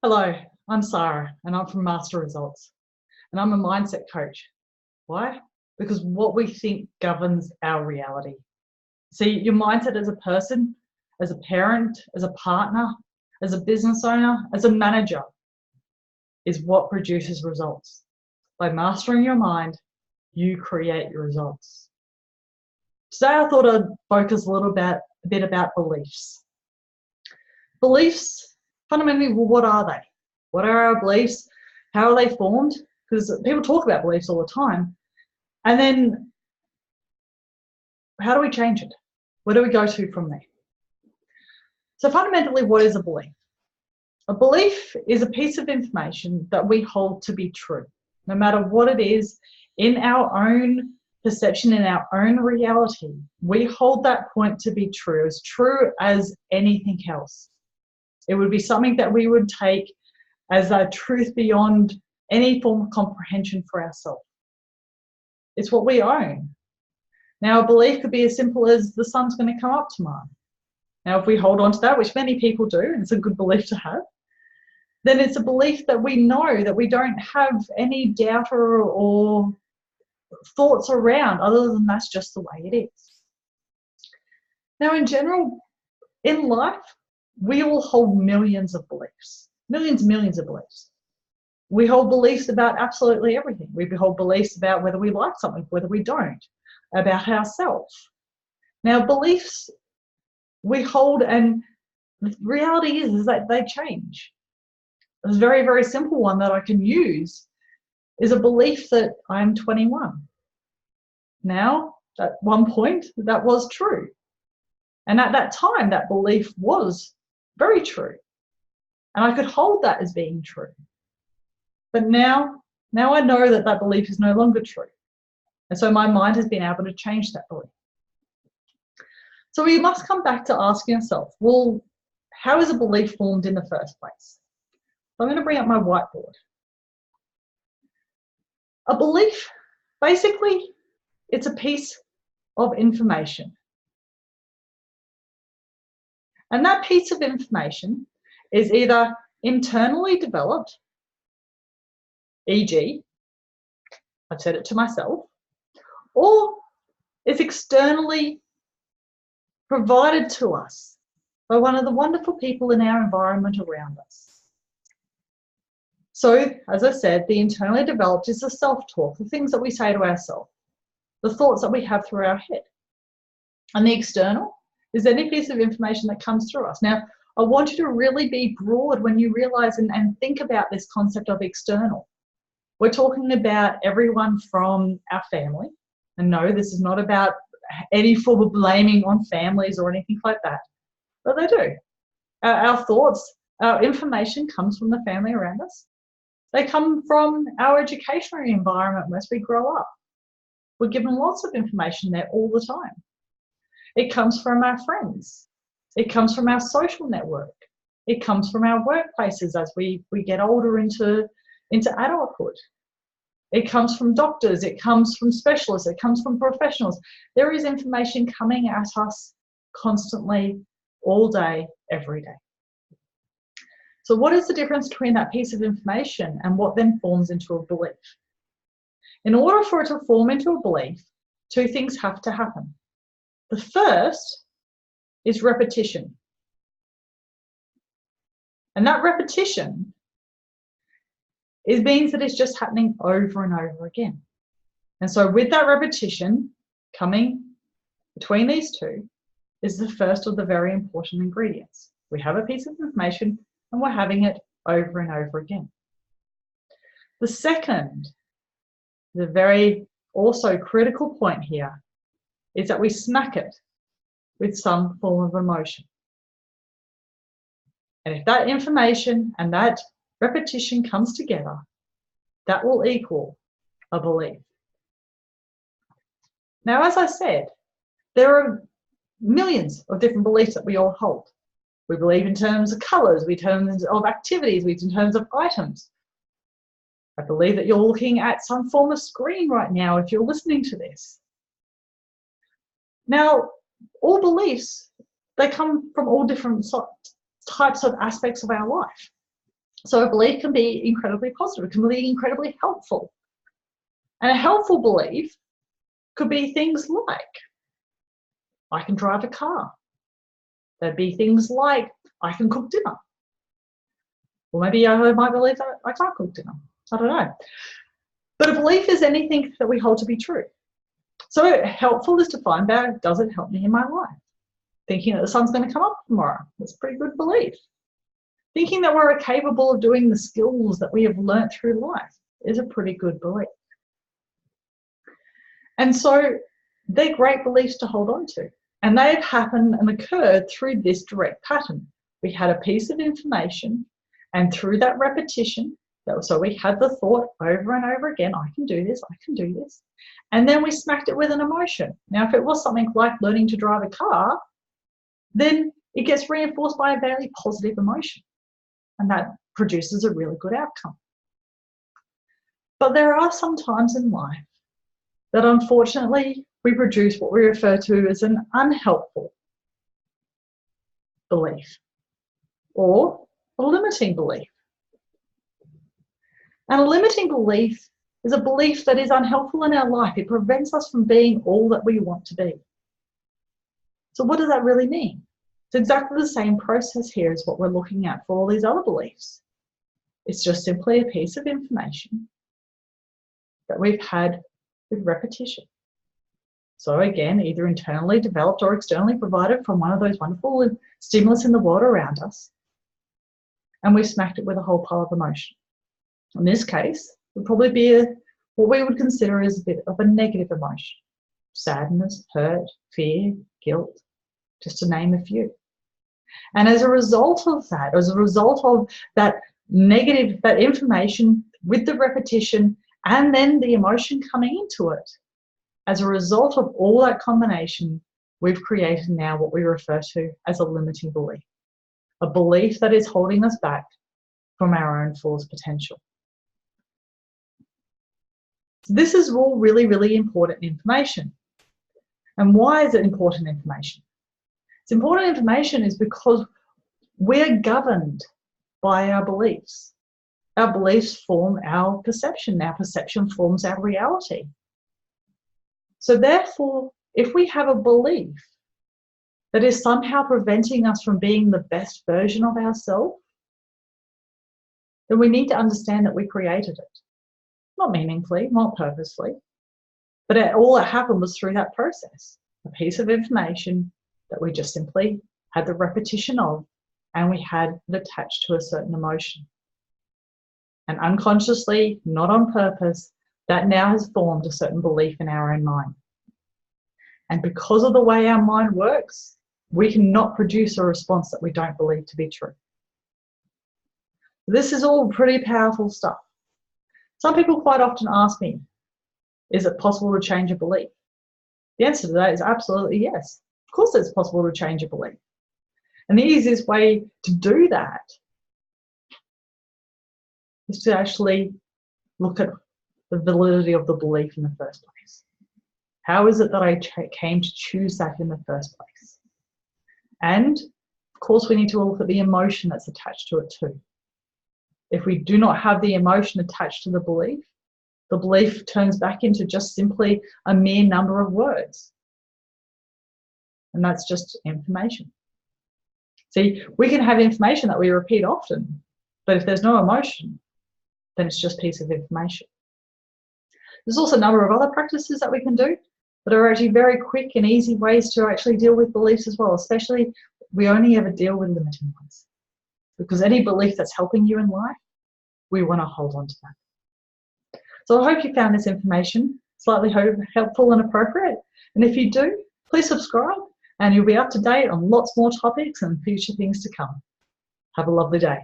Hello, I'm Sarah and I'm from Master Results and I'm a mindset coach. Why? Because what we think governs our reality. See, your mindset as a person, as a parent, as a partner, as a business owner, as a manager is what produces results. By mastering your mind, you create your results. Today I thought I'd focus a bit about beliefs. Beliefs, fundamentally, well, what are they? What are our beliefs? How are they formed? Because people talk about beliefs all the time. And then how do we change it? Where do we go to from there? So fundamentally, what is a belief? A belief is a piece of information that we hold to be true, no matter what it is in our own perception, in our own reality. We hold that point to be true as anything else. It would be something that we would take as a truth beyond any form of comprehension for ourselves. It's what we own. Now, a belief could be as simple as the sun's going to come up tomorrow. Now, if we hold on to that, which many people do, and it's a good belief to have, then it's a belief that we know, that we don't have any doubt or thoughts around, other than that's just the way it is. Now, in general, in life, we all hold millions of beliefs, millions of beliefs. We hold beliefs about absolutely everything. We hold beliefs about whether we like something, whether we don't, about ourselves. Now, beliefs we hold, and the reality is that they change. A very, very simple one that I can use is a belief that I'm 21. Now, at one point, that was true. And at that time, that belief was very true. And I could hold that as being true. But now I know that that belief is no longer true. And so my mind has been able to change that belief. So we must come back to asking ourselves, well, how is a belief formed in the first place? So I'm going to bring up my whiteboard. A belief, basically, it's a piece of information. And that piece of information is either internally developed, e.g., I've said it to myself, or it's externally provided to us by one of the wonderful people in our environment around us. So, as I said, the internally developed is the self-talk, the things that we say to ourselves, the thoughts that we have through our head. And the external is any piece of information that comes through us. Now, I want you to really be broad when you realize and think about this concept of external. We're talking about everyone from our family. And no, this is not about any form of blaming on families or anything like that. But they do. Our thoughts, our information comes from the family around us. They come from our educational environment as we grow up. We're given lots of information there all the time. It comes from our friends. It comes from our social network. It comes from our workplaces as we get older into adulthood. It comes from doctors. It comes from specialists. It comes from professionals. There is information coming at us constantly, all day, every day. So what is the difference between that piece of information and what then forms into a belief? In order for it to form into a belief, two things have to happen. The first is repetition. And that repetition means that it's just happening over and over again. And so with that repetition coming between these two is the first of the very important ingredients. We have a piece of information and we're having it over and over again. The second, the very also critical point here, is that we smack it with some form of emotion. And if that information and that repetition comes together, that will equal a belief. Now, as I said, there are millions of different beliefs that we all hold. We believe in terms of colours, in terms of activities, in terms of items. I believe that you're looking at some form of screen right now if you're listening to this. Now, all beliefs, they come from all different types of aspects of our life. So a belief can be incredibly positive, it can be incredibly helpful. And a helpful belief could be things like, I can drive a car. There'd be things like, I can cook dinner. Or maybe I might believe that I can't cook dinner. I don't know. But a belief is anything that we hold to be true. So helpful is defined by, does it help me in my life? Thinking that the sun's going to come up tomorrow, that's a pretty good belief. Thinking that we're capable of doing the skills that we have learnt through life is a pretty good belief. And so they're great beliefs to hold on to. And they've happened and occurred through this direct pattern. We had a piece of information, and through that repetition, so we had the thought over and over again, I can do this, I can do this. And then we smacked it with an emotion. Now, if it was something like learning to drive a car, then it gets reinforced by a very positive emotion. And that produces a really good outcome. But there are some times in life that unfortunately we produce what we refer to as an unhelpful belief or a limiting belief. And a limiting belief is a belief that is unhelpful in our life. It prevents us from being all that we want to be. So what does that really mean? It's exactly the same process here as what we're looking at for all these other beliefs. It's just simply a piece of information that we've had with repetition. So again, either internally developed or externally provided from one of those wonderful stimulus in the world around us. And we smacked it with a whole pile of emotion. In this case, it would probably be what we would consider as a bit of a negative emotion. Sadness, hurt, fear, guilt, just to name a few. And as a result of that, as a result of that negative, that information with the repetition and then the emotion coming into it, as a result of all that combination, we've created now what we refer to as a limiting belief. A belief that is holding us back from our own fullest potential. This is all really, really important information. And why is it important information? It's important information is because we're governed by our beliefs. Our beliefs form our perception. Our perception forms our reality. So therefore, if we have a belief that is somehow preventing us from being the best version of ourselves, then we need to understand that we created it. Not meaningfully, not purposely, but all that happened was through that process. A piece of information that we just simply had the repetition of, and we had it attached to a certain emotion. And unconsciously, not on purpose, that now has formed a certain belief in our own mind. And because of the way our mind works, we cannot produce a response that we don't believe to be true. This is all pretty powerful stuff. Some people quite often ask me, is it possible to change a belief? The answer to that is absolutely yes. Of course it's possible to change a belief. And the easiest way to do that is to actually look at the validity of the belief in the first place. How is it that I came to choose that in the first place? And of course we need to look at the emotion that's attached to it too. If we do not have the emotion attached to the belief turns back into just simply a mere number of words. And that's just information. See, we can have information that we repeat often, but if there's no emotion, then it's just a piece of information. There's also a number of other practices that we can do that are actually very quick and easy ways to actually deal with beliefs as well, especially we only ever deal with limiting ones. Because any belief that's helping you in life, we want to hold on to that. So I hope you found this information slightly helpful and appropriate. And if you do, please subscribe and you'll be up to date on lots more topics and future things to come. Have a lovely day.